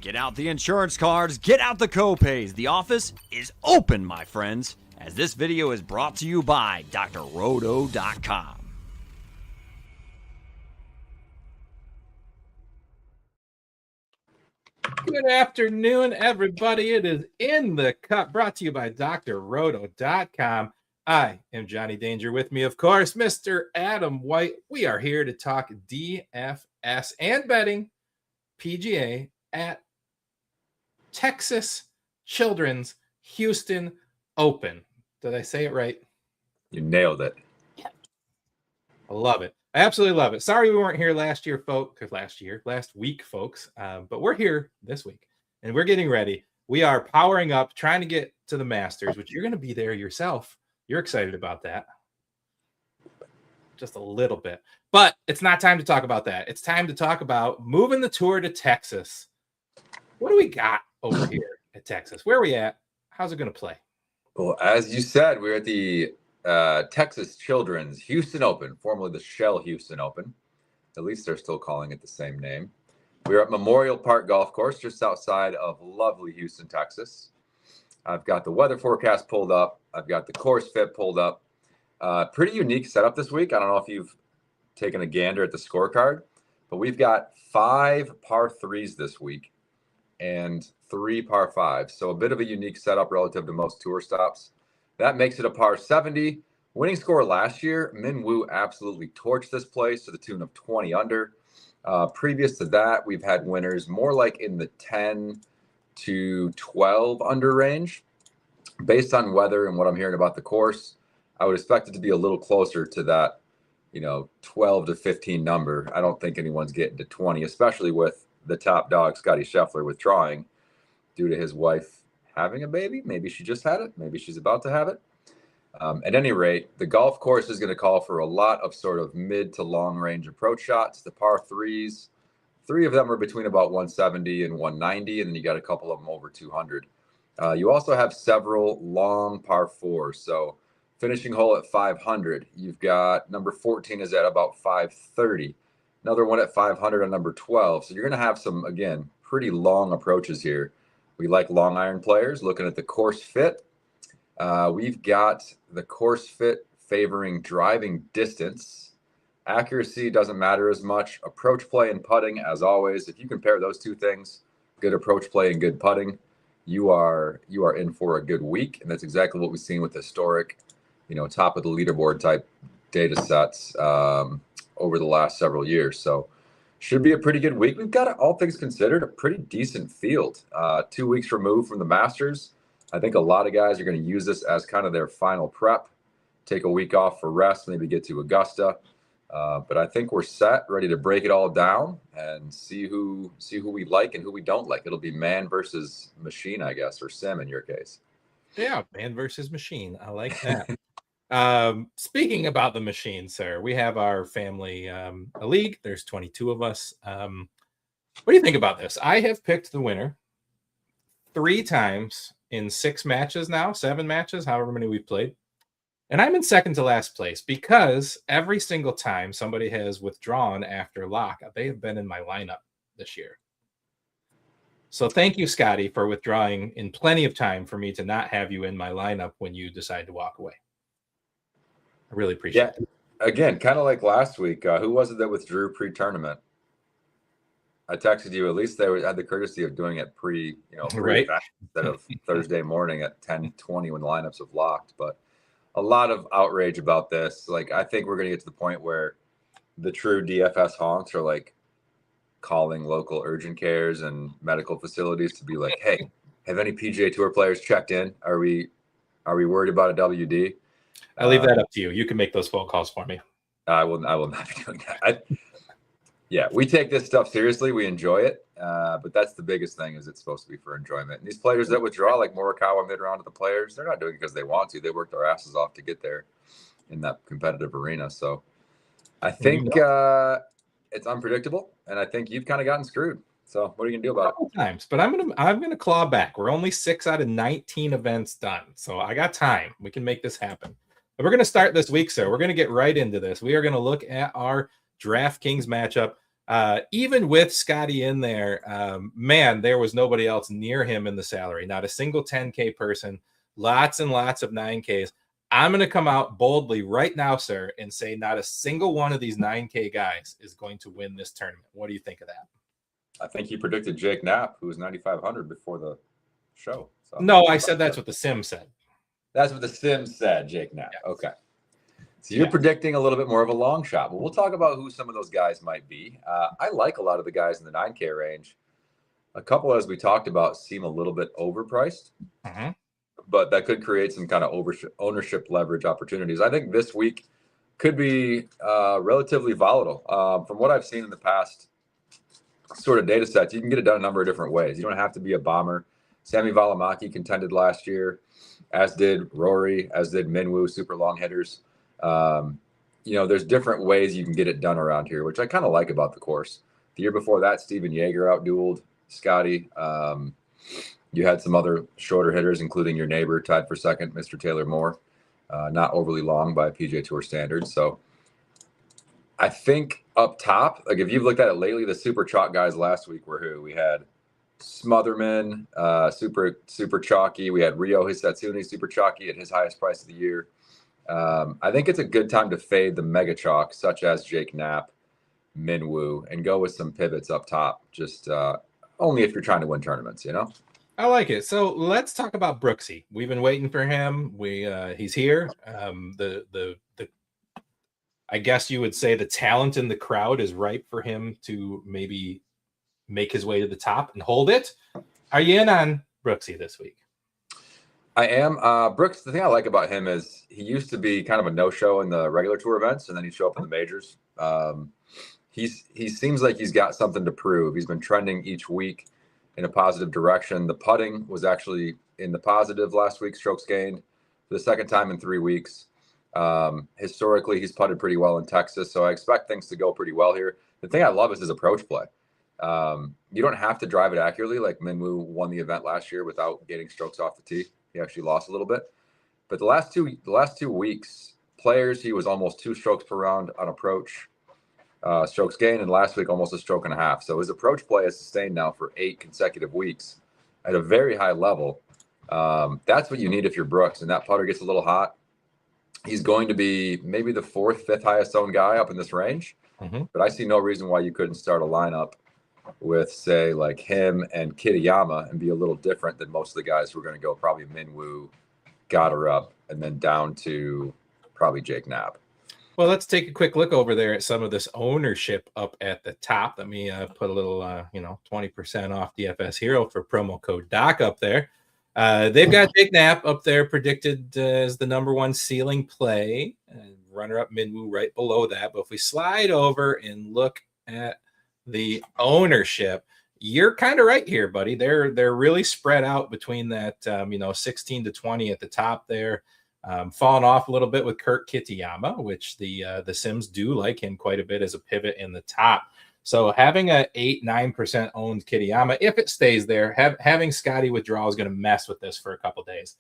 Get out the insurance cards, get out the copays. The office is open, my friends, as this video is brought to you by drroto.com. Good afternoon, everybody. It is In the Cup, brought to you by drroto.com. I am Johnny Danger. With me, of course, Mr. Adam White. We are here to talk DFS and betting PGA at Texas Children's Houston Open. Did I say it right? You nailed it. I love it. I absolutely love it. Sorry we weren't here last week, folks. But we're here this week, and we're getting ready. We are powering up, trying to get to the Masters, which you're going to be there yourself. You're excited about that. Just a little bit. But it's not time to talk about that. It's time to talk about moving the tour to Texas. What do we got over here at Texas? Where are we at? How's it going to play? Well, as you said, we're at the Texas Children's Houston Open, formerly the Shell Houston Open. At least they're still calling it the same name. We're at Memorial Park Golf Course, just outside of lovely Houston, Texas. I've got the weather forecast pulled up. I've got the course fit pulled up. Pretty unique setup this week. I don't know if you've taken a gander at the scorecard, but we've got 5 par 3s this week and 3 par 5s. So a bit of a unique setup relative to most tour stops. That makes it a par 70. Winning score last year, Min Woo absolutely torched this place to the tune of 20 under. Previous to that, we've had winners more like in the 10 to 12 under range. Based on weather and what I'm hearing about the course, I would expect it to be a little closer to that, 12 to 15 number. I don't think anyone's getting to 20, especially with the top dog, Scotty Scheffler, withdrawing due to his wife having a baby. Maybe she just had it. Maybe she's about to have it. At any rate, the golf course is going to call for a lot of sort of mid to long range approach shots. The par 3s, 3 of them are between about 170 and 190, and then you got a couple of them over 200. You also have several long par 4s. So finishing hole at 500, you've got number 14 is at about 530. Another one at 500 on number 12. So you're going to have some, again, pretty long approaches here. We like long iron players. Looking at the course fit, we've got the course fit favoring driving distance. Accuracy doesn't matter as much. Approach play and putting, as always. If you compare those two things, good approach play and good putting, you are in for a good week. And that's exactly what we've seen with historic, top of the leaderboard type data sets over the last several years. So should be a pretty good week. We've got, all things considered, a pretty decent field. 2 weeks removed from the Masters. I think a lot of guys are going to use this as kind of their final prep, take a week off for rest, maybe get to Augusta. But I think we're set, ready to break it all down and see who we like and who we don't like. It'll be man versus machine, I guess, or sim in your case. Yeah, man versus machine. I like that. Speaking about the machine, sir, we have our family a league. There's 22 of us. What do you think about this? I have picked the winner 3 times in 6 matches now, 7 matches, however many we've played. And I'm in second to last place because every single time somebody has withdrawn after lock, they have been in my lineup this year. So thank you, Scotty, for withdrawing in plenty of time for me to not have you in my lineup when you decide to walk away. I really appreciate it. Again, kind of like last week. Who was it that withdrew pre-tournament? I texted you. At least they had the courtesy of doing it right, instead of Thursday morning at 10:20 when the lineups have locked. But a lot of outrage about this. Like, I think we're going to get to the point where the true DFS honks are like calling local urgent cares and medical facilities to be like, "Hey, have any PGA Tour players checked in? Are we worried about a WD?" I leave that up to you. You can make those phone calls for me. I will not be doing that. We take this stuff seriously. We enjoy it. But that's the biggest thing, is it's supposed to be for enjoyment. And these players that withdraw, like Morikawa mid-round of the players, they're not doing it because they want to. They worked their asses off to get there in that competitive arena. So I think it's unpredictable, and I think you've kind of gotten screwed. So what are you gonna do about it? Times, but I'm gonna claw back. We're only 6 out of 19 events done, so I got time. We can make this happen. But we're gonna start this week, sir. We're gonna get right into this. We are gonna look at our DraftKings matchup Even with Scotty in there, man, there was nobody else near him in the salary. Not a single 10K person. Lots and lots of 9Ks. I'm going to come out boldly right now, sir, and say not a single one of these 9K guys is going to win this tournament. What do you think of that? I think you predicted Jake Knapp, who was 9,500 before the show. So no, I said that's what the sim said. That's what the sim said, Jake Knapp. Yes. Okay. So you're predicting a little bit more of a long shot, but we'll talk about who some of those guys might be. I like a lot of the guys in the 9K range. A couple, as we talked about, seem a little bit overpriced, but that could create some kind of ownership leverage opportunities. I think this week could be relatively volatile. From what I've seen in the past sort of data sets, you can get it done a number of different ways. You don't have to be a bomber. Sami Valimaki contended last year, as did Rory, as did Minwoo, super long hitters. There's different ways you can get it done around here, which I kind of like about the course. The year before that, Steven Yeager outdueled Scotty. You had some other shorter hitters, including your neighbor, tied for second, Mr. Taylor Moore, not overly long by PGA Tour standards. So I think up top, like if you've looked at it lately, the super chalk guys last week were who? We had Smotherman, super chalky. We had Ryo Hisatsune, super chalky at his highest price of the year. I think it's a good time to fade the mega chalk, such as Jake Knapp, Minwoo, and go with some pivots up top. Just only if you're trying to win tournaments, I like it. So let's talk about Brooksy. We've been waiting for him. He's here. I guess you would say the talent in the crowd is ripe for him to maybe make his way to the top and hold it. Are you in on Brooksy this week? I am. Brooks, the thing I like about him is he used to be kind of a no-show in the regular tour events, and then he'd show up in the majors. He seems like he's got something to prove. He's been trending each week in a positive direction. The putting was actually in the positive last week, strokes gained for the second time in 3 weeks. Historically, he's putted pretty well in Texas, so I expect things to go pretty well here. The thing I love is his approach play. You don't have to drive it accurately. Like Minwoo won the event last year without getting strokes off the tee. He actually lost a little bit. But the last two weeks, players, he was almost 2 strokes per round on approach, strokes gained, and last week almost a stroke and a half. So his approach play is sustained now for 8 consecutive weeks at a very high level. That's what you need if you're Brooks, and that putter gets a little hot. He's going to be maybe the 4th, 5th highest owned guy up in this range. But I see no reason why you couldn't start a lineup with, say, like him and Kitayama and be a little different than most of the guys who are going to go probably Minwoo, Gotterup, and then down to probably Jake Knapp. Well, let's take a quick look over there at some of this ownership up at the top. Let me put a little, 20% off DFS Hero for promo code DOC up there. They've got Jake Knapp up there predicted as the number 1 ceiling play, and runner-up Minwoo right below that. But if we slide over and look at the ownership, you're kind of right here, buddy. They're really spread out between that 16 to 20 at the top there. Falling off a little bit with Kurt Kitayama, which the Sims do like him quite a bit as a pivot in the top. So having a 8-9% owned Kitayama, if it stays there, having Scotty withdraw is going to mess with this for a couple days.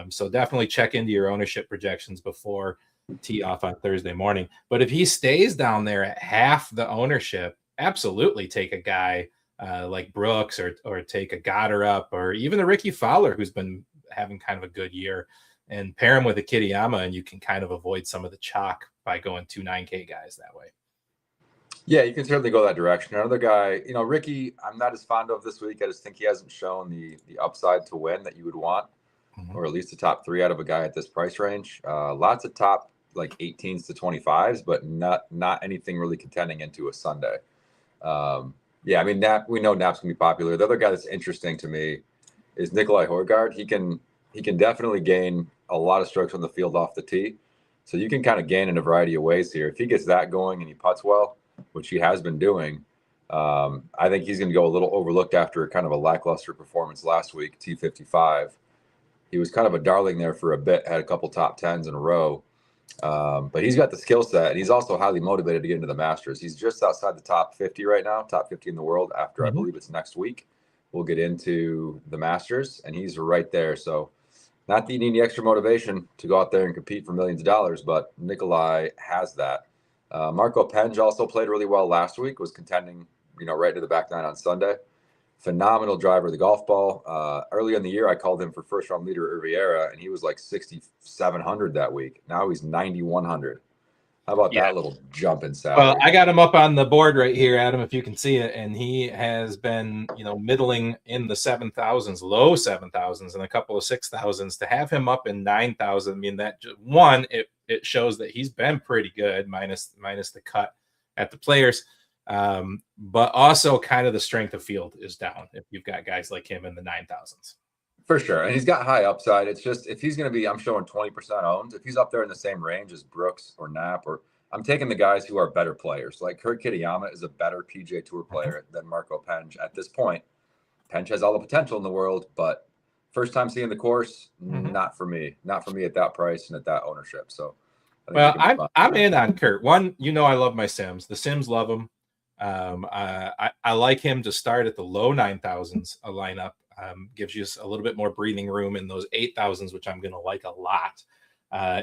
So definitely check into your ownership projections before tee off on Thursday morning. But if he stays down there at half the ownership, absolutely take a guy like Brooks or take a Gotterup or even a Ricky Fowler, who's been having kind of a good year, and pair him with a Kitayama, and you can kind of avoid some of the chalk by going 2 9K guys that way. Yeah, you can certainly go that direction. Another guy, Ricky, I'm not as fond of this week. I just think he hasn't shown the upside to win that you would want, or at least the top 3 out of a guy at this price range. Lots of top like 18s to 25s, but not anything really contending into a Sunday. Knapp, we know Knapp's gonna be popular. The other guy that's interesting to me is Nikolai Højgaard. He can definitely gain a lot of strokes on the field off the tee. So you can kind of gain in a variety of ways here. If he gets that going and he putts well, which he has been doing, I think he's going to go a little overlooked after kind of a lackluster performance last week, T55. He was kind of a darling there for a bit, had a couple top 10s in a row. But he's got the skill set, and he's also highly motivated to get into the Masters. He's just outside the top 50 right now, top 50 in the world after I believe it's next week. We'll get into the Masters, and he's right there. So not that you need any extra motivation to go out there and compete for millions of dollars, but Nikolai has that. Marco Penge also played really well last week, was contending, right to the back nine on Sunday. Phenomenal driver of the golf ball. Early in the year, I called him for first round leader at Riviera, and he was like 6,700 that week. Now he's 9,100. How about that little jump in salary? Well, I got him up on the board right here, Adam, if you can see it, and he has been, middling in the 7,000s, low 7,000s, and a couple of 6,000s. To have him up in 9,000, I mean, that one, it shows that he's been pretty good, minus the cut at the Players, but also kind of the strength of field is down if you've got guys like him in the 9,000s. For sure, and he's got high upside. It's just if he's going to be, I'm showing 20% owned. If he's up there in the same range as Brooks or Knapp, or I'm taking the guys who are better players. Like Kurt Kitayama is a better PGA Tour player than Marco Penge at this point. Penge has all the potential in the world, but first time seeing the course, not for me. Not for me at that price and at that ownership. So, I'm in on Kurt. One, I love my Sims. The Sims love him. I like him to start at the low 9,000s a lineup. Gives you a little bit more breathing room in those 8,000s, which I'm going to like a lot.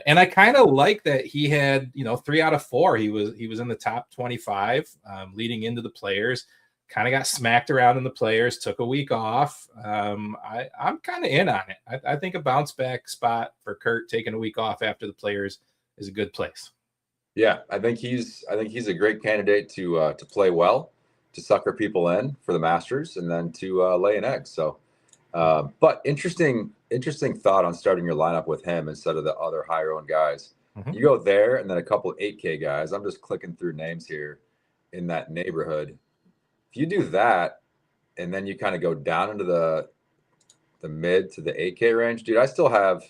And I kind of like that he had, 3 out of 4. He was in the top 25 leading into the Players. Kind of got smacked around in the Players. Took a week off. I'm kind of in on it. I think a bounce back spot for Kurt taking a week off after the Players is a good place. Yeah, I think he's a great candidate to play well, to sucker people in for the Masters, and then to lay an egg. So. But interesting thought on starting your lineup with him instead of the other higher owned guys. You go there and then a couple of 8K guys. I'm just clicking through names here in that neighborhood. If you do that and then you kind of go down into the mid to the 8K range, dude, I still have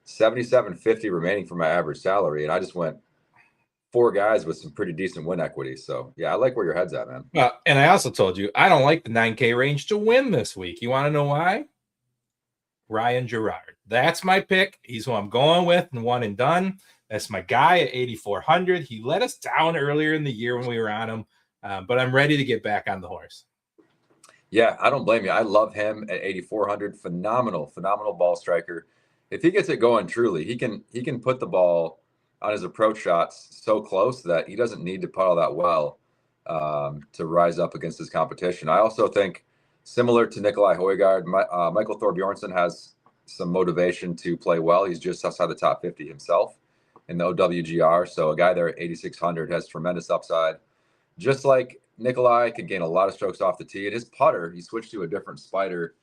$7,750 remaining for my average salary, and I just went 4 guys with some pretty decent win equity. So yeah, I like where your head's at, man. Well, and I also told you I don't like the 9K range to win this week. You want to know why? Ryan Gerard. That's my pick. He's who I'm going with, and one and done. That's my guy at 8,400. He let us down earlier in the year when we were on him, but I'm ready to get back on the horse. Yeah, I don't blame you. I love him at 8,400. Phenomenal ball striker. If he gets it going truly, he can put the ball on his approach shots so close that he doesn't need to putt all that well to rise up against his competition. I also think, similar to Nikolai Højgaard, Michael Thorbjornsen has some motivation to play well. He's just outside the top 50 himself in the OWGR. So a guy there at 8,600 has tremendous upside. Just like Nikolai could gain a lot of strokes off the tee. And his putter, he switched to a different spider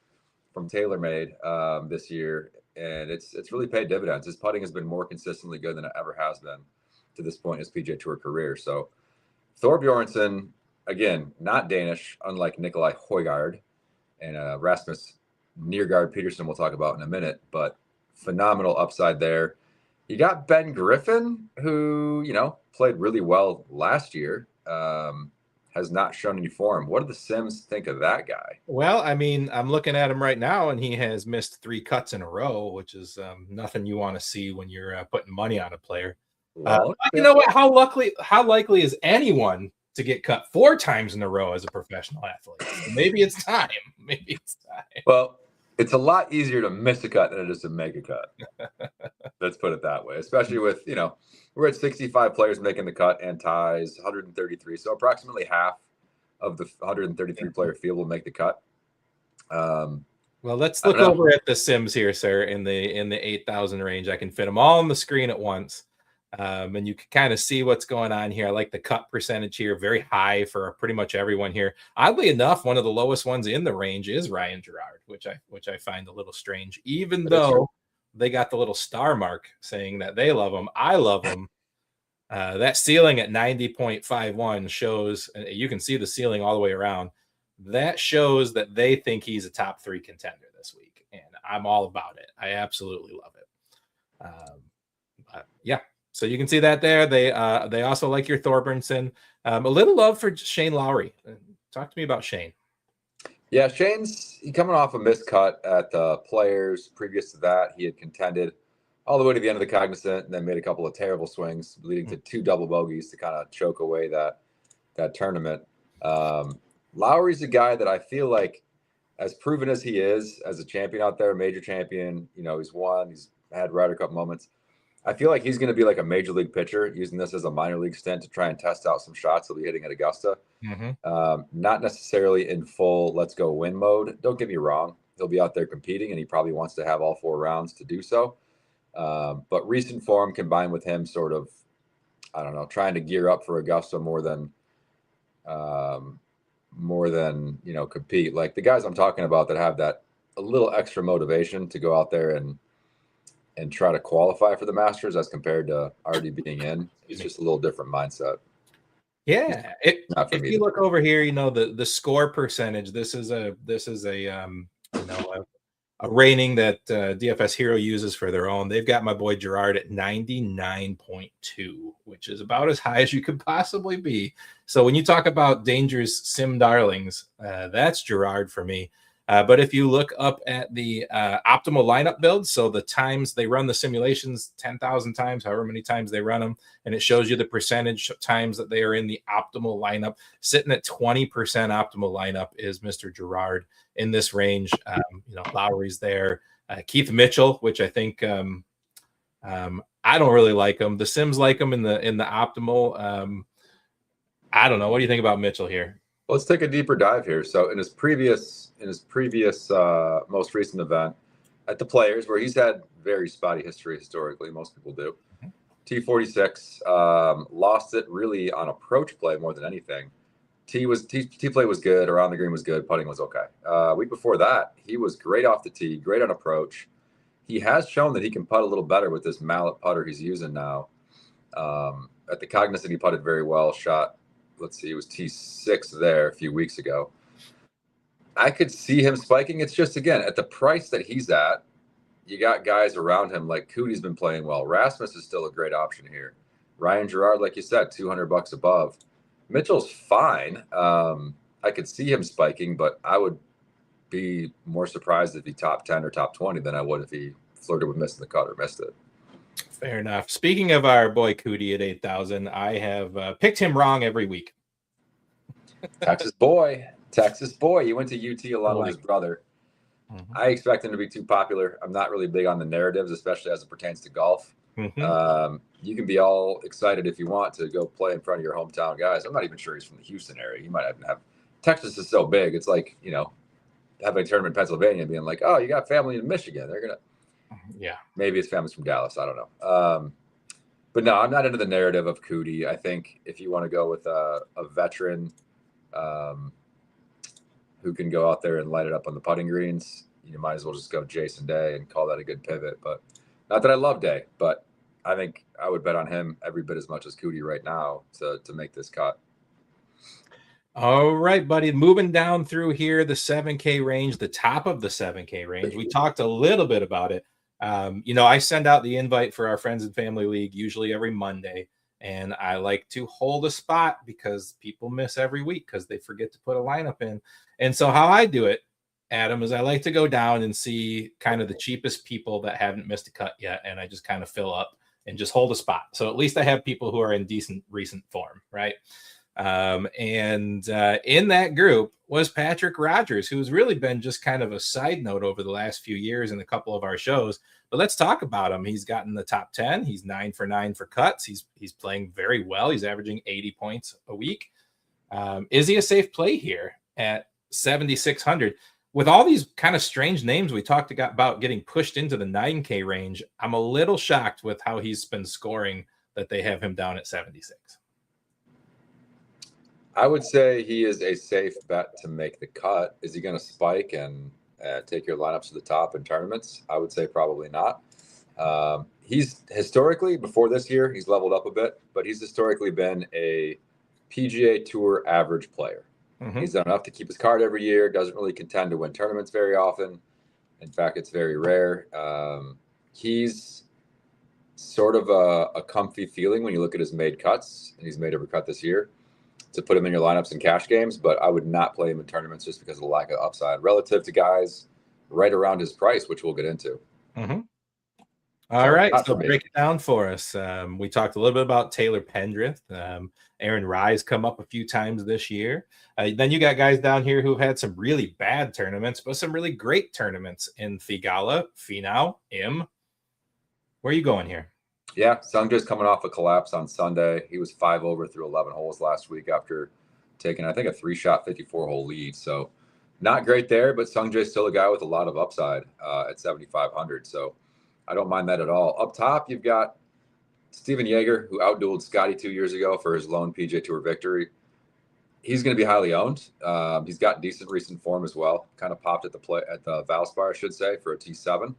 from TaylorMade this year, and it's really paid dividends. His putting has been more consistently good than it ever has been to this point in his PGA Tour career. So Thorbjornsen, again, not Danish, unlike Nikolai Højgaard and Rasmus Nørgaard Peterson we'll talk about in a minute, but phenomenal upside there. You got Ben Griffin, who, played really well last year, has not shown any form. What do the Sims think of that guy? Well, I mean, I'm looking at him right now, and he has missed 3 cuts in a row, which is nothing you want to see when you're putting money on a player. You know what? How likely is anyone to get cut 4 times in a row as a professional athlete? So maybe it's time. Well, it's a lot easier to miss a cut than it is to make a cut. Let's put it that way, especially with, we're at 65 players making the cut and ties, 133. So approximately half of the 133 player field will make the cut. Well, let's look over at the Sims here, sir, in the 8,000 range. I can fit them all on the screen at once. And you can kind of see what's going on here. I like the cut percentage here, very high for pretty much everyone here. Oddly enough, one of the lowest ones in the range is Ryan Gerard, which I find a little strange, even though they got the little star mark saying that they love him. I love him. That ceiling at 90.51 shows, you can see the ceiling all the way around. That shows that they think he's a top 3 contender this week, and I'm all about it. I absolutely love it. Yeah. So you can see that there. They also like your Thorbjornsen. A little love for Shane Lowry. Talk to me about Shane. Yeah, Shane's coming off a miscut at the Players. Previous to that, he had contended all the way to the end of the Cognizant, and then made a couple of terrible swings, leading to 2 double bogeys to kind of choke away that tournament. Lowry's a guy that I feel like, as proven as he is as a champion out there, major champion, he's won, he's had Ryder Cup moments. I feel like he's going to be like a major league pitcher, using this as a minor league stint to try and test out some shots he'll be hitting at Augusta. Not necessarily in full let's go win mode. Don't get me wrong. He'll be out there competing, and he probably wants to have all 4 rounds to do so. But recent form combined with him sort of, I don't know, trying to gear up for Augusta more than compete. Like the guys I'm talking about that have that a little extra motivation to go out there and try to qualify for the Masters as compared to already being in. It's just a little different mindset. Yeah, if you look over here, the score percentage. This is a rating that DFS Hero uses for their own. They've got my boy Gerard at 99.2, which is about as high as you could possibly be. So when you talk about dangerous sim darlings, that's Gerard for me. But if you look up at the optimal lineup builds, so the times they run the simulations 10,000 times, however many times they run them, and it shows you the percentage of times that they are in the optimal lineup. Sitting at 20% optimal lineup is Mr. Gerard in this range. Lowry's there. Keith Mitchell, which I think I don't really like him. The Sims like him in the optimal. I don't know. What do you think about Mitchell here? Well, let's take a deeper dive here. So in his previous most recent event at the Players, where he's had very spotty history historically, most people do. T46 lost it really on approach play more than anything. T play was good, around the green was good, putting was okay. Week before that, he was great off the tee, great on approach. He has shown that he can putt a little better with this mallet putter he's using now. At the Cognizant, he putted very well, shot, let's see, it was T6 there a few weeks ago. I could see him spiking. It's just, again, at the price that he's at, you got guys around him like Cootie's been playing well. Rasmus is still a great option here. Ryan Gerard, like you said, $200 above. Mitchell's fine. I could see him spiking, but I would be more surprised if he top 10 or top 20 than I would if he flirted with missing the cut or missed it. Fair enough. Speaking of our boy Cootie at 8,000, I have picked him wrong every week. Texas boy. He went to UT along with his brother. I expect him to be too popular. I'm not really big on the narratives, especially as it pertains to golf. You can be all excited if you want to go play in front of your hometown guys. I'm not even sure he's from the Houston area. He might even have. Texas is so big. It's like, having a tournament in Pennsylvania and being like, oh, you got family in Michigan. They're going to. Yeah. Maybe his family's from Dallas. I don't know. But no, I'm not into the narrative of Cootie. I think if you want to go with a veteran who can go out there and light it up on the putting greens, you might as well just go Jason Day and call that a good pivot. But not that I love Day, but I think I would bet on him every bit as much as Cootie right now to make this cut. All right, buddy. Moving down through here, the 7K range, the top of the 7K range. We talked a little bit about it. I send out the invite for our Friends and Family League usually every Monday, and I like to hold a spot because people miss every week because they forget to put a lineup in. And so how I do it, Adam, is I like to go down and see kind of the cheapest people that haven't missed a cut yet, and I just kind of fill up and just hold a spot. So at least I have people who are in decent recent form, right? In that group was Patrick Rogers, who's really been just kind of a side note over the last few years in a couple of our shows. But let's talk about him. He's gotten the top 10. He's 9 for 9 for cuts. He's playing very well. He's averaging 80 points a week. Is he a safe play here at 7,600? With all these kind of strange names we talked about getting pushed into the 9K range, I'm a little shocked with how he's been scoring that they have him down at 76. I would say he is a safe bet to make the cut. Is he going to spike and take your lineups to the top in tournaments? I would say probably not. He's historically, before this year, he's leveled up a bit, but he's historically been a PGA Tour average player. He's done enough to keep his card every year, doesn't really contend to win tournaments very often. In fact, it's very rare. He's sort of a comfy feeling when you look at his made cuts, and he's made every cut this year, to put him in your lineups in cash games, but I would not play him in tournaments just because of the lack of upside relative to guys right around his price, which we'll get into. All right, so break it down for us. We talked a little bit about Taylor Pendrith. Aaron Rise come up a few times this year. Then you got guys down here who've had some really bad tournaments, but some really great tournaments in Theegala, Finau, Im. Where are you going here? Yeah, Sungjae's coming off a collapse on Sunday. He was 5 over through 11 holes last week after taking, I think, a 3-shot 54-hole lead. So not great there, but Sungjae's still a guy with a lot of upside at 7,500. So I don't mind that at all. Up top, you've got Steven Yeager, who outdueled Scotty 2 years ago for his lone PGA Tour victory. He's going to be highly owned. He's got decent recent form as well. Kind of popped at the Valspar, I should say, for a T7,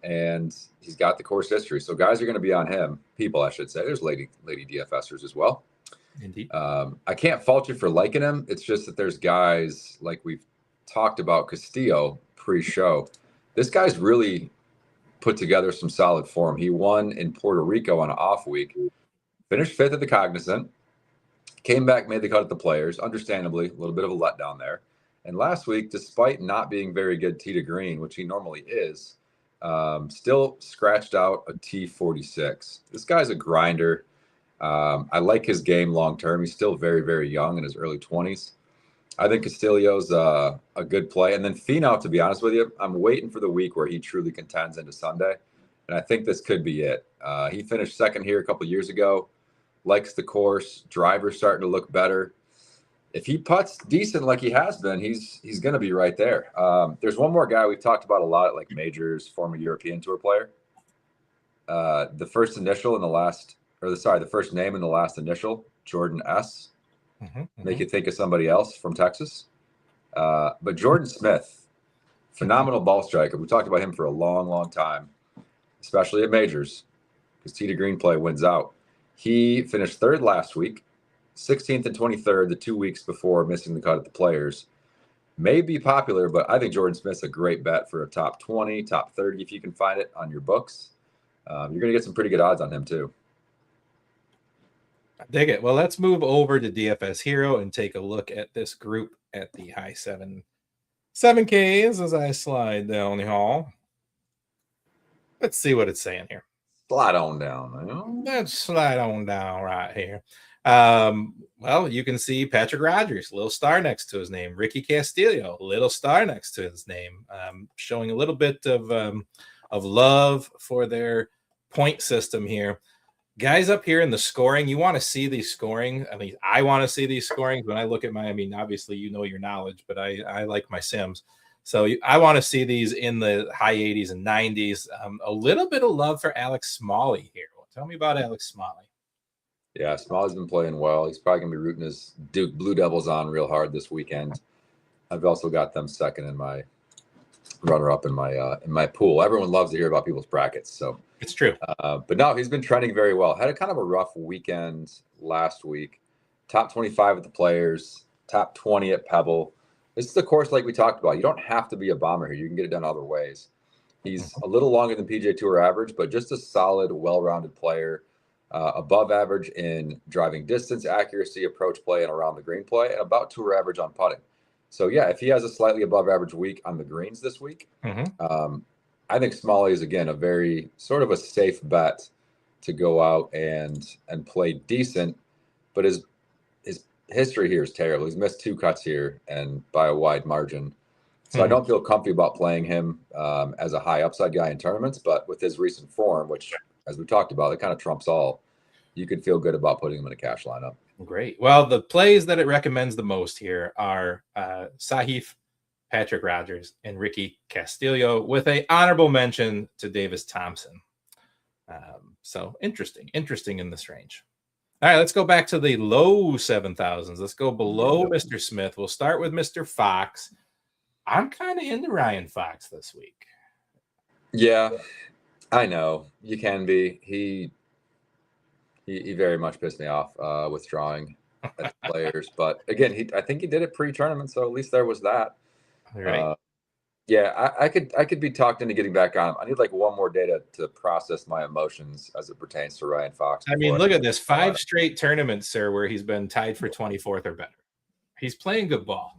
and he's got the course history. So guys are going to be on him. People, I should say. There's lady DFSers as well. Indeed. I can't fault you for liking him. It's just that there's guys like we've talked about Castillo pre-show. This guy's really put together some solid form. He won in Puerto Rico on an off week, finished 5th at the Cognizant, came back, made the cut at the Players, understandably, a little bit of a letdown there. And last week, despite not being very good tee to green, which he normally is, still scratched out a T46. This guy's a grinder. I like his game long term. He's still very, very young in his early 20s. I think Castillo's a good play. And then Finau, to be honest with you, I'm waiting for the week where he truly contends into Sunday. And I think this could be it. He finished second here a couple years ago. Likes the course. Driver's starting to look better. If he putts decent like he has been, he's going to be right there. There's one more guy we've talked about a lot, like majors, former European Tour player. The first initial in the last, the first name in the last initial, Jordan S. Make you think of somebody else from Texas. But Jordan Smith, phenomenal ball striker. We talked about him for a long, long time, especially at majors, because tee to green play wins out. He finished 3rd last week, 16th and 23rd, the 2 weeks before missing the cut at the Players. May be popular, but I think Jordan Smith's a great bet for a top 20, top 30 if you can find it on your books. You're going to get some pretty good odds on him too. Dig it. Well, let's move over to DFS Hero and take a look at this group at the high 7Ks as I slide down the hall. Let's see what it's saying here. Slide on down. Let's slide on down right here. Well, you can see Patrick Rodgers, little star next to his name. Ricky Castillo, little star next to his name, showing a little bit of love for their point system here. Guys up here in the scoring, you want to see these scoring. I mean, I want to see these scorings when I look at obviously you know your knowledge, but I like my Sims. So I want to see these in the high 80s and 90s. A little bit of love for Alex Smalley here. Tell me about Alex Smalley. Yeah, Smalley's been playing well. He's probably going to be rooting his Duke Blue Devils on real hard this weekend. I've also got them second in my runner-up in my pool. Everyone loves to hear about people's brackets, so it's true. But no, he's been trending very well. Had a kind of a rough weekend last week. Top 25 at the Players, top 20 at Pebble. This is a course like we talked about. You don't have to be a bomber here. You can get it done other ways. He's a little longer than PGA Tour average, but just a solid, well-rounded player. Above average in driving distance, accuracy, approach play, and around the green play, and about tour average on putting. So, yeah, if he has a slightly above average week on the greens this week, I think Smalley is, again, a very sort of a safe bet to go out and play decent. But his history here is terrible. He's missed 2 cuts here and by a wide margin. So I don't feel comfy about playing him as a high upside guy in tournaments. But with his recent form, which, as we talked about, it kind of trumps all, you can feel good about putting him in a cash lineup. Great. Well, the plays that it recommends the most here are Sahith, Patrick Rodgers, and Ricky Castillo, with a honorable mention to Davis Thompson. So interesting in this range. All right, let's go back to the low 7,000s. Let's go below Mr. Smith. We'll start with Mr. Fox. I'm kind of into Ryan Fox this week. Yeah, I know you can be. He very much pissed me off withdrawing at the Players, but again, I think he did it pre-tournament, so at least there was that. Right. Yeah, I could be talked into getting back on him. I need like one more day to process my emotions as it pertains to Ryan Fox. I mean, look at this 5 straight tournaments, sir, where he's been tied for 24th or better. He's playing good ball.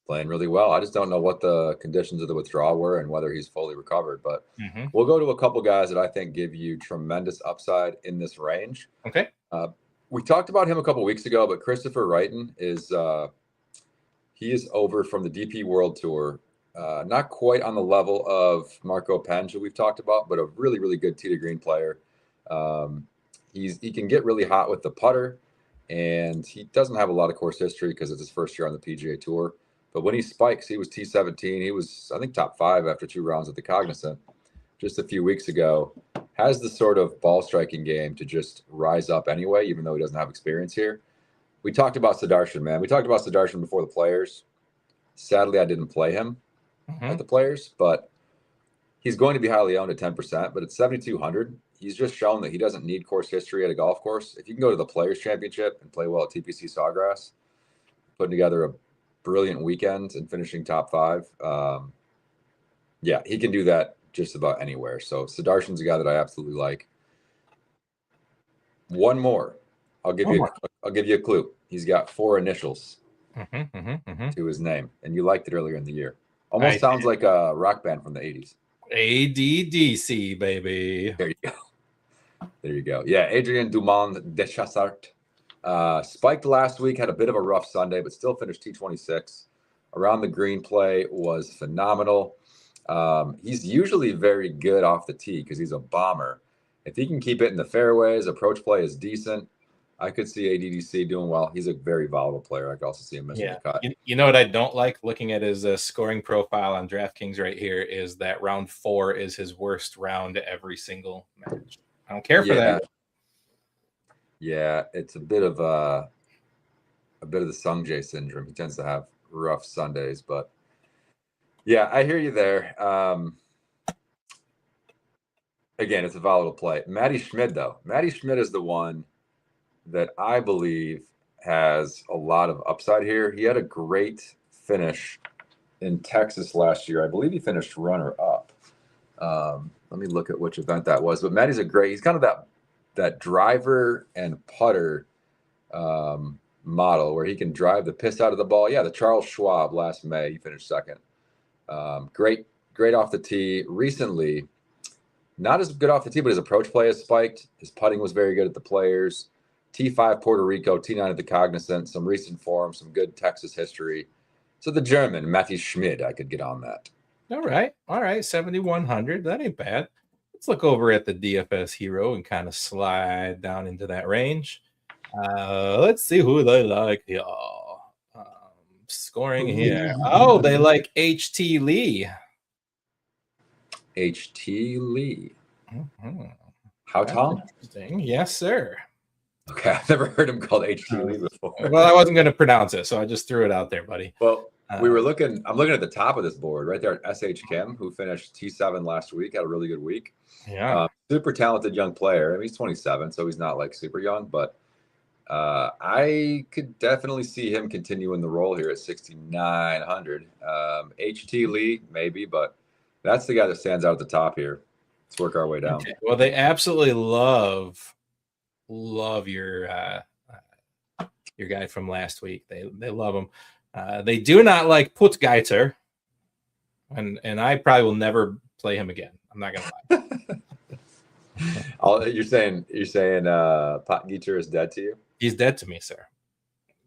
Playing really well. I just don't know what the conditions of the withdrawal were and whether he's fully recovered. But we'll go to a couple guys that I think give you tremendous upside in this range. Okay. We talked about him a couple weeks ago, but Christopher Wrighton is he is over from the DP World Tour. Not quite on the level of Marco Penge, who we've talked about, but a really, really good tee to green player. He can get really hot with the putter, and he doesn't have a lot of course history because it's his first year on the PGA Tour. But when he spikes, he was T17. He was, I think, top 5 after 2 rounds at the Cognizant just a few weeks ago. Has the sort of ball striking game to just rise up anyway, even though he doesn't have experience here. We talked about Sudarshan, man. We talked about Sudarshan before the Players. Sadly, I didn't play him at the Players, but he's going to be highly owned at 10%, but at 7,200, he's just shown that he doesn't need course history at a golf course. If you can go to the Players Championship and play well at TPC Sawgrass, putting together a brilliant weekend and finishing top 5, yeah, he can do that just about anywhere. So Sudarshan's a guy that I absolutely like. One more. I'll give you a clue. He's got 4 initials to his name, and you liked it earlier in the year. Almost sounds like a rock band from the 80s. ADDC, baby. There you go. There you go. Yeah, Adrien Dumond Dechassart. Spiked last week, had a bit of a rough Sunday, but still finished T26. Around the green play was phenomenal. He's usually very good off the tee because he's a bomber. If he can keep it in the fairways, approach play is decent. I could see ADDC doing well. He's a very volatile player. I could also see him missing the cut. You know what I don't like looking at his scoring profile on DraftKings right here is that round 4 is his worst round every single match. I don't care for that. Yeah, it's a bit of the Sungjae syndrome. He tends to have rough Sundays, but yeah, I hear you there. Again, it's a volatile play. Matty Schmid, though. Matty Schmid is the one that I believe has a lot of upside here. He had a great finish in Texas last year. I believe he finished runner-up. Let me look at which event that was. But Matty's he's kind of that driver and putter model where he can drive the piss out of the ball. Yeah, the Charles Schwab last May, he finished second. Great off the tee. Recently, not as good off the tee, but his approach play has spiked. His putting was very good at the Players. T5 Puerto Rico, T9 at the Cognizant, some recent form, some good Texas history. So the German, Matty Schmid, I could get on that. All right, 7,100. That ain't bad. Let's look over at the DFS Hero and kind of slide down into that range. Let's see who they like here. Scoring here. Oh, they like HT Lee. HT Lee. How Tom? Interesting. Yes, sir. Okay, I've never heard him called HT Lee before. Well, I wasn't going to pronounce it, so I just threw it out there, buddy. Well, I'm looking at the top of this board right there at SH Kim, who finished T7 last week, had a really good week. Yeah. Super talented young player. I mean, he's 27, so he's not like super young, but I could definitely see him continuing the role here at 6,900. HT Lee, maybe, but that's the guy that stands out at the top here. Let's work our way down. Okay. Well, they absolutely love your guy from last week. They love him. They do not like Puttgeiter, and I probably will never play him again. I'm not gonna lie. You're saying Puttgeiter is dead to you? He's dead to me, sir.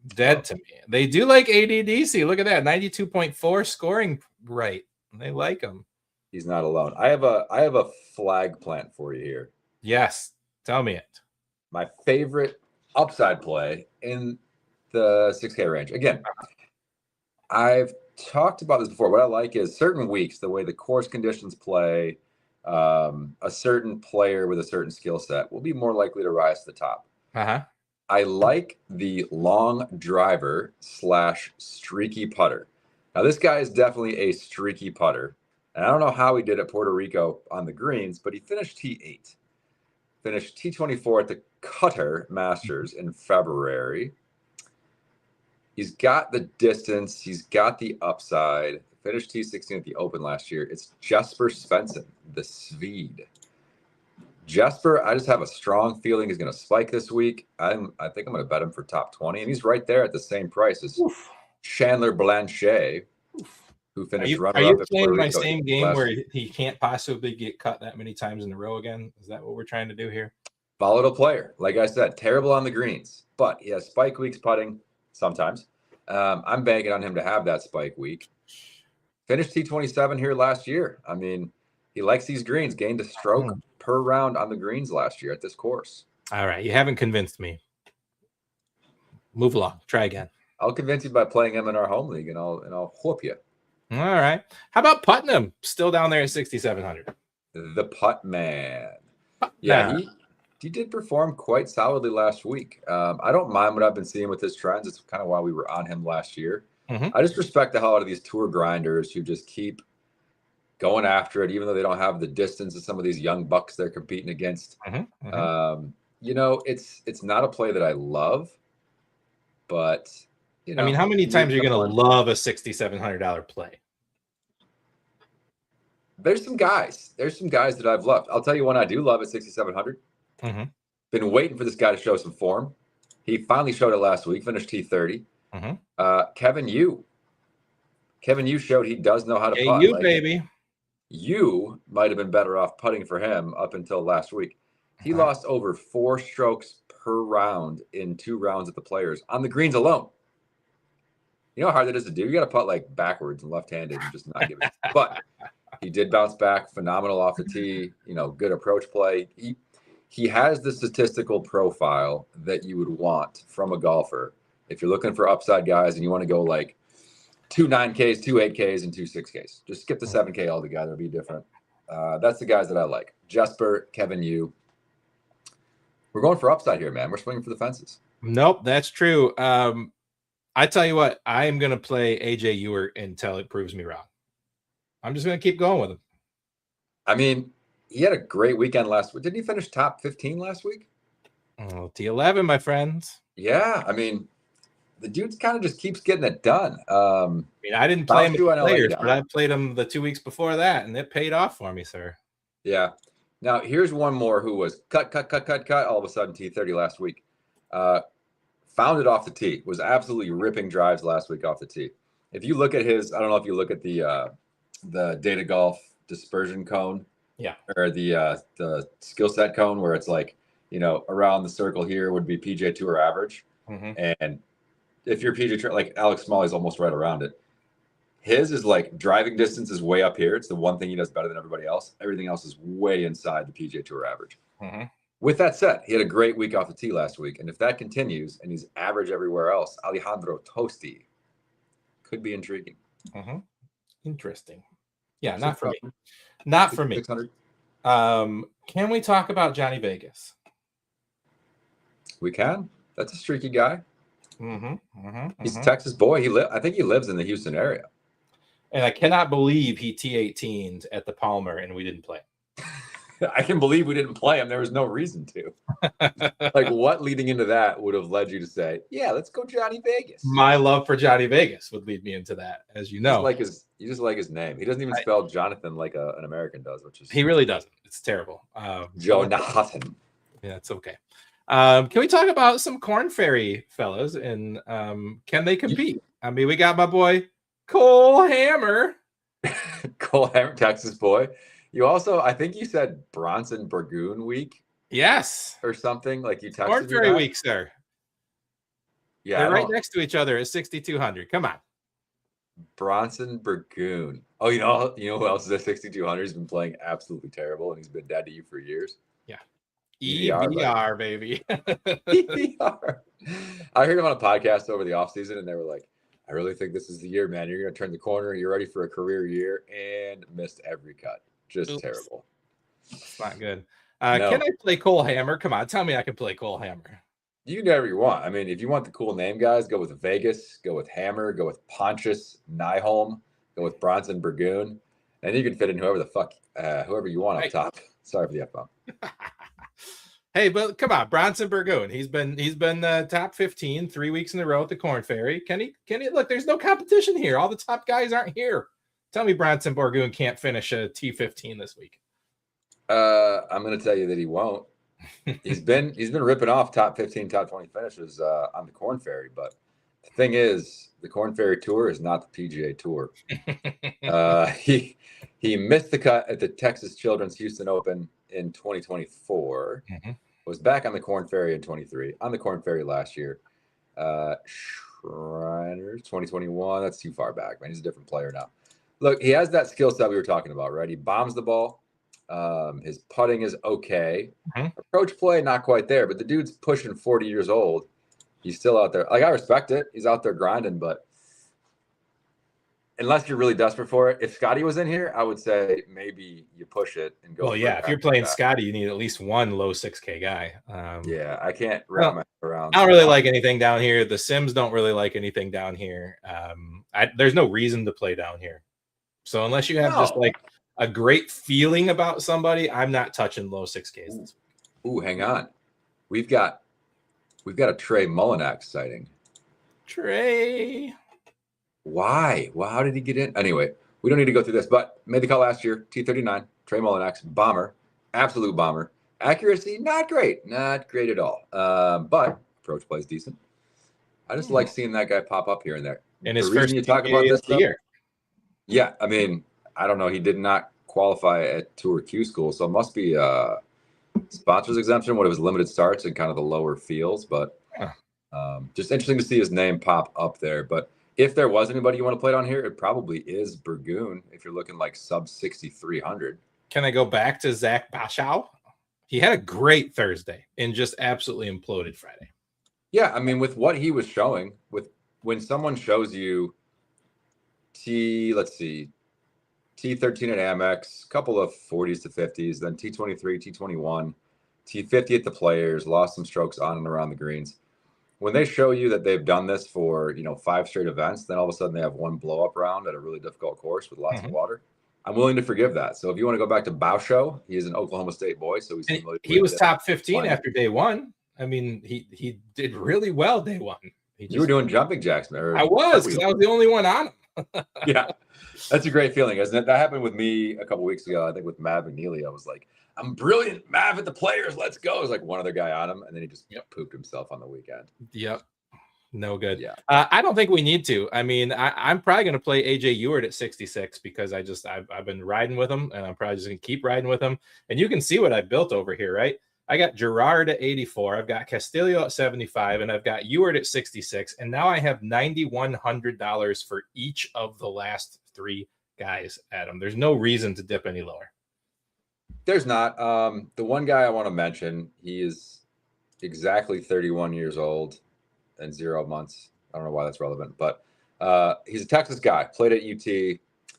Dead to me. They do like ADDC. Look at that, 92.4 scoring right. They like him. He's not alone. I have a flag plant for you here. Yes, tell me it. My favorite upside play in the 6K range. Again, I've talked about this before. What I like is certain weeks, the way the course conditions play, a certain player with a certain skill set will be more likely to rise to the top. I like the long driver / streaky putter. Now, this guy is definitely a streaky putter. And I don't know how he did at Puerto Rico on the greens, but he finished T8. Finished T24 at the Qatar Masters in February. He's got the distance. He's got the upside. Finished T16 at the Open last year. It's Jesper Svensson, the Swede. Jesper, I just have a strong feeling he's going to spike this week. I think I'm going to bet him for top 20, and he's right there at the same price as Chandler Blanchet, who finished runner-up. Are you playing my same game where he can't possibly get cut that many times in a row again? Is that what we're trying to do here? Volatile player. Like I said, terrible on the greens, but he has spike weeks putting sometimes. I'm banking on him to have that spike week. Finished T27 here last year. I mean, He likes these greens. Gained a stroke per round on the greens last year at this course. All right, you haven't convinced me. Move along. Try again. I'll convince you by playing him in our home league, and I'll whoop you. All right. How about Putnam? Still down there at 6,700. The putt man. Yeah, he did perform quite solidly last week. I don't mind what I've been seeing with his trends. It's kind of why we were on him last year. I just respect the hell out of these tour grinders who just keep going after it, even though they don't have the distance of some of these young bucks they're competing against. You know, it's not a play that I love, but you know, I mean, how many times are you going to love a $6,700 play? There's some guys that I've loved. I'll tell you one I do love at 6,700. Been waiting for this guy to show some form. He finally showed it last week. Finished T30. Kevin Yu. Kevin Yu showed he does know how to putt. You, baby. You might have been better off putting for him up until last week. He lost over 4 strokes per round in 2 rounds at the Players on the greens alone. You know how hard that is to do? You got to putt like backwards and left-handed and just not give it. But he did bounce back, phenomenal off the tee, you know, good approach play. He has the statistical profile that you would want from a golfer. If you're looking for upside guys and you want to go like 2 9Ks, 2 8Ks, and 2 6Ks, just skip the 7K altogether. It'll be different. That's the guys that I like. Jesper, Kevin Yu. We're going for upside here, man. We're swinging for the fences. Nope, that's true. I tell you what, I am going to play AJ Ewert until it proves me wrong. I'm just going to keep going with him. I mean, he had a great weekend last week. Didn't he finish top 15 last week? Oh, T11, my friends. Yeah, I mean, the dude kind of just keeps getting it done. I mean, I didn't play him with Players, but I played him the 2 weeks before that, and it paid off for me, sir. Yeah. Now, here's one more who was cut, all of a sudden T30 last week. Found it off the tee. Was absolutely ripping drives last week off the tee. If you look at his, I don't know if you look at the Data Golf dispersion cone. Yeah. Or the skill set cone where it's like, you know, around the circle here would be PGA Tour average. And if you're PGA Tour, like Alex Smalley's almost right around it. His is like driving distance is way up here. It's the one thing he does better than everybody else. Everything else is way inside the PGA Tour average. With that said, he had a great week off the tee last week. And if that continues and he's average everywhere else, Alejandro Tosti could be intriguing. Interesting. Yeah, not for me. Not for me. 600. Can we talk about Johnny Vegas? We can. That's a streaky guy. He's a Mhm. Texas boy. I think he lives in the Houston area. And I cannot believe he T18'd at the Palmer and we didn't play. I can believe we didn't play him. There was no reason to. Like, what leading into that would have led you to say, yeah, let's go Johnny Vegas? My love for Johnny Vegas would lead me into that, as you know. You just like his name. He doesn't even spell Jonathan like an American does, which is he really doesn't. It's terrible. Jonathan. Yeah, it's okay. Can we talk about some Corn Ferry fellas and can they compete? I mean, we got my boy Cole Hammer. Cole Hammer, Texas boy. You also, I think you said Bronson Burgoon week. Yes. Or something like you texted Corn Ferry week, sir. Yeah. They're right next to each other at 6,200. Come on. Bronson Burgoon. Oh, you know who else is at 6,200? He's been playing absolutely terrible, and he's been dead to you for years. Yeah. EVR, baby. EVR. I heard him on a podcast over the offseason, and they were like, I really think this is the year, man. You're going to turn the corner. You're ready for a career year, and missed every cut. Just terrible. It's not good. No. Can I play Cole Hammer? Come on, tell me I can play Cole Hammer. You can do whatever you want. I mean, if you want the cool name, guys, go with Vegas, go with Hammer, go with Pontius Nyholm, go with Bronson Burgoon, and you can fit in whoever you want up top. Sorry for the F-bomb. Hey, but come on, Bronson Burgoon. He's been top 15 3 weeks in a row at the Corn Ferry. Can he look? There's no competition here. All the top guys aren't here. Tell me Bronson Burgoon can't finish a T15 this week. I'm going to tell you that he won't. He's been ripping off top 15, top 20 finishes on the Corn Ferry, but the thing is, the Corn Ferry Tour is not the PGA Tour. He missed the cut at the Texas Children's Houston Open in 2024. Was back on the Corn Ferry in 23. On the Corn Ferry last year. Shriners 2021. That's too far back, man. He's a different player now. Look, he has that skill set we were talking about, right? He bombs the ball. His putting is okay. Mhm. Approach play, not quite there, but the dude's pushing 40 years old. He's still out there. Like, I respect it. He's out there grinding, but unless you're really desperate for it, if Scotty was in here, I would say maybe you push it and go. Well, yeah, if you're playing Scotty, you need at least one low 6K guy. Yeah, I can't wrap my head around. I don't really like anything down here. The Sims don't really like anything down here. There's no reason to play down here. So unless you have just like a great feeling about somebody, I'm not touching low 6Ks. Ooh, hang on. We've got a Trey Mullinax sighting. Trey. Why? Well, how did he get in? Anyway, we don't need to go through this, but made the call last year. T39, Trey Mullinax, bomber, absolute bomber. Accuracy, not great at all. But approach play is decent. I just like seeing that guy pop up here and there. And his first you talk about this year. Yeah, I mean, I don't know. He did not qualify at Tour Q School, so it must be sponsors exemption. What it was, limited starts and kind of the lower fields, but just interesting to see his name pop up there. But if there was anybody you want to play down here, it probably is Burgoon. If you're looking like sub 6,300. Can I go back to Zach Baschow? He had a great Thursday and just absolutely imploded Friday. Yeah, I mean, with what he was showing, when someone shows you let's see, T13 at Amex, couple of 40s to 50s, then T23, T21, T50 at the Players, lost some strokes on and around the greens. When they show you that they've done this for 5 straight events, then all of a sudden they have one blow up round at a really difficult course with lots of water. I'm willing to forgive that. So if you want to go back to Bauschow, he is an Oklahoma State boy, so he was top 15 after day one. I mean, he did really well day one. You were doing jumping jacks, man. I was, because I was the only one on him. Yeah, that's a great feeling, isn't it? That happened with me a couple weeks ago. I think with Mav McNeely, I was like, I'm brilliant, Mav at the Players, let's go. It was like one other guy on him, and then he just pooped himself on the weekend. Yep. No good. Yeah. I don't think we need to. I mean, I'm probably going to play AJ Ewart at 66 because I've been riding with him, and I'm probably just going to keep riding with him. And you can see what I built over here, right? I got Gerard at 84. I've got Castillo at 75, and I've got Ewart at 66. And now I have $9,100 for each of the last 3 guys, Adam. There's no reason to dip any lower. There's not. The one guy I want to mention, he is exactly 31 years old and 0 months. I don't know why that's relevant, but he's a Texas guy, played at UT.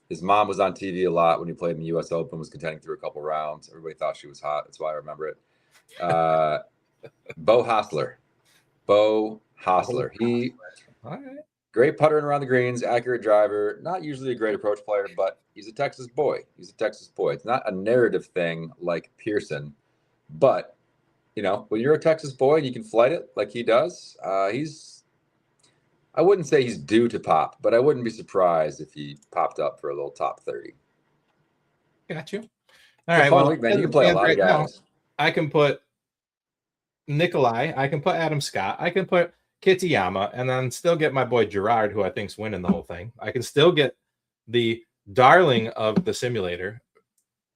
His mom was on TV a lot when he played in the U.S. Open, was contending through a couple rounds. Everybody thought she was hot. That's why I remember it. Bo Hostler. He great putter around the greens, accurate driver, not usually a great approach player, but he's a Texas boy. It's not a narrative thing like Pearson, but when you're a Texas boy and you can flight it like he does, I wouldn't say he's due to pop, but I wouldn't be surprised if he popped up for a little top 30. Got you. All right. Well, week, man. You can play a lot of guys. I can put Nikolai. I can put Adam Scott. I can put Kitayama, and then still get my boy Gerard, who I think's winning the whole thing. I can still get the darling of the simulator,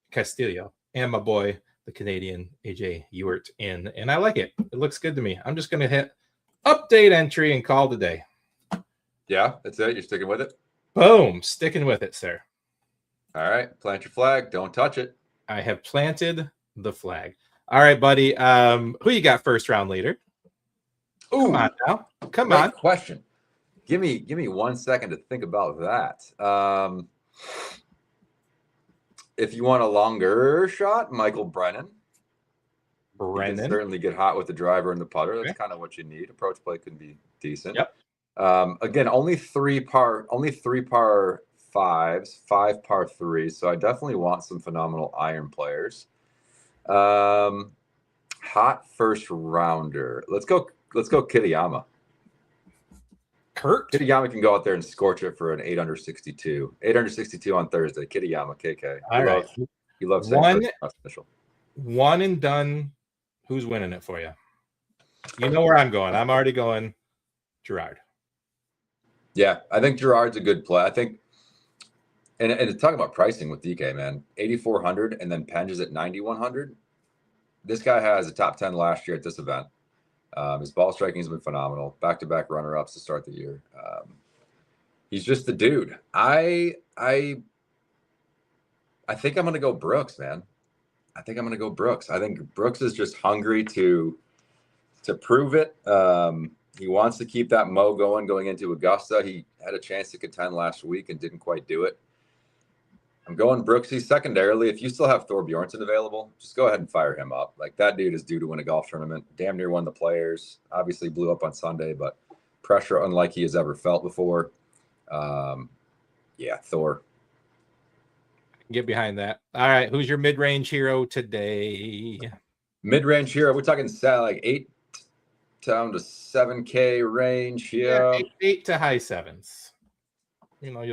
Castillo, and my boy, the Canadian AJ Ewart in, and I like it. It looks good to me. I'm just going to hit update entry and call today. Yeah, that's it. You're sticking with it? Boom. Sticking with it, sir. All right. Plant your flag. Don't touch it. I have planted the flag. All right, buddy. Who you got first round leader? Ooh, come on now. Come on. Question. Give me 1 second to think about that. If you want a longer shot, Michael Brennan. You can certainly get hot with the driver and the putter. That's kind of what you need. Approach play can be decent. Yep. Again, only 3 par 5s, 5 par 3s. So I definitely want some phenomenal iron players. Hot first rounder. Let's go Kitayama. Kurt Kitayama can go out there and scorch it for an 8 under 62. 8 under 62 on Thursday. Kitayama, KK. All right. He loves special. One and done. Who's winning it for you? You know where I'm going. I'm already going Gerard. Yeah, I think Gerard's a good play. I think, and talking about pricing with DK, man, 8,400 and then Penge is at 9,100. This guy has a top 10 last year at this event. His ball striking has been phenomenal. Back-to-back runner-ups to start the year. He's just the dude. I think I'm going to go Brooks, man. I think I'm going to go Brooks. I think Brooks is just hungry to prove it. He wants to keep that mo going into Augusta. He had a chance to contend last week and didn't quite do it. I'm going Brooksy. Secondarily, if you still have Thor Bjornsson available, just go ahead and fire him up. Like, that dude is due to win a golf tournament. Damn near won the Players. Obviously blew up on Sunday, but pressure unlike he has ever felt before. Yeah, Thor. Get behind that. All right, who's your mid-range hero today? Mid-range hero. We're talking like 8 down to 7K range here. Yeah, 8 to high 7s. You know,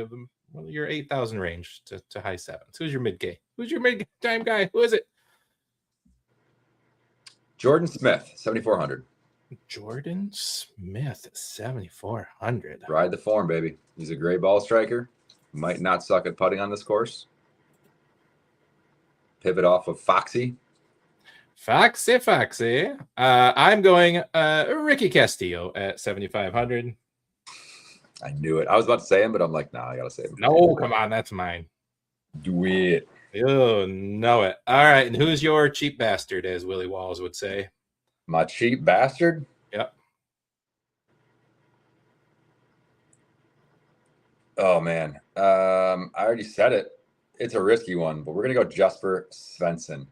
your 8,000 range to high 7s. Who's your mid-K? Who's your mid-time guy? Who is it? Jordan Smith, 7,400. Jordan Smith, 7,400. Ride the form, baby. He's a great ball striker. Might not suck at putting on this course. Pivot off of Foxy. Foxy. I'm going Ricky Castillo at 7,500. I knew it. I was about to say him, but I'm like, nah, I gotta say him. No, come on, that's mine. Do it. Oh, know it. All right, and who's your cheap bastard, as Willie Walls would say? My cheap bastard? Yep. Oh, man. I already said it. It's a risky one, but we're going to go Jesper Svensson.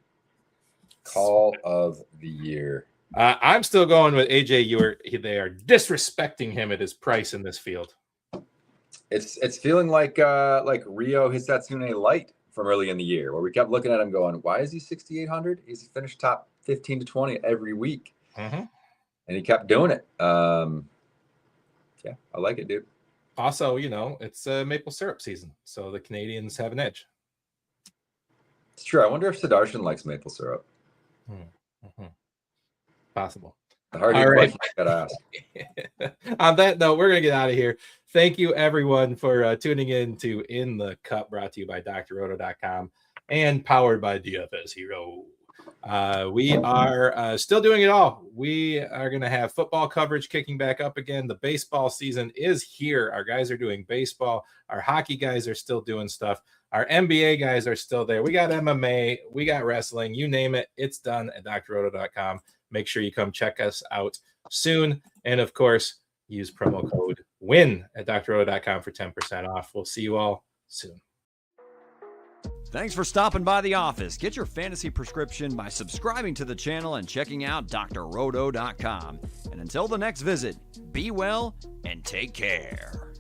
Call of the year. I'm still going with AJ Ewert. They are disrespecting him at his price in this field. It's feeling like Rio Hisatsune Light from early in the year, where we kept looking at him going, why is he 6,800? He's finished top 15 to 20 every week. Mm-hmm. And he kept doing it. Yeah, I like it, dude. Also, you know, it's maple syrup season, so the Canadians have an edge. It's true. I wonder if Sudarshan likes maple syrup. Mm-hmm. Possible. The hard question I gotta ask. On that note, we're going to get out of here. Thank you, everyone, for tuning in to In the Cup, brought to you by drroto.com and powered by DFS Hero. We are still doing it all. We are going to have football coverage kicking back up again. The baseball season is here. Our guys are doing baseball. Our hockey guys are still doing stuff. Our NBA guys are still there. We got MMA. We got wrestling. You name it. It's done at drroto.com. Make sure you come check us out soon. And, of course, use promo code WIN at drroto.com for 10% off. We'll see you all soon. Thanks for stopping by the office. Get your fantasy prescription by subscribing to the channel and checking out drroto.com. And until the next visit, be well and take care.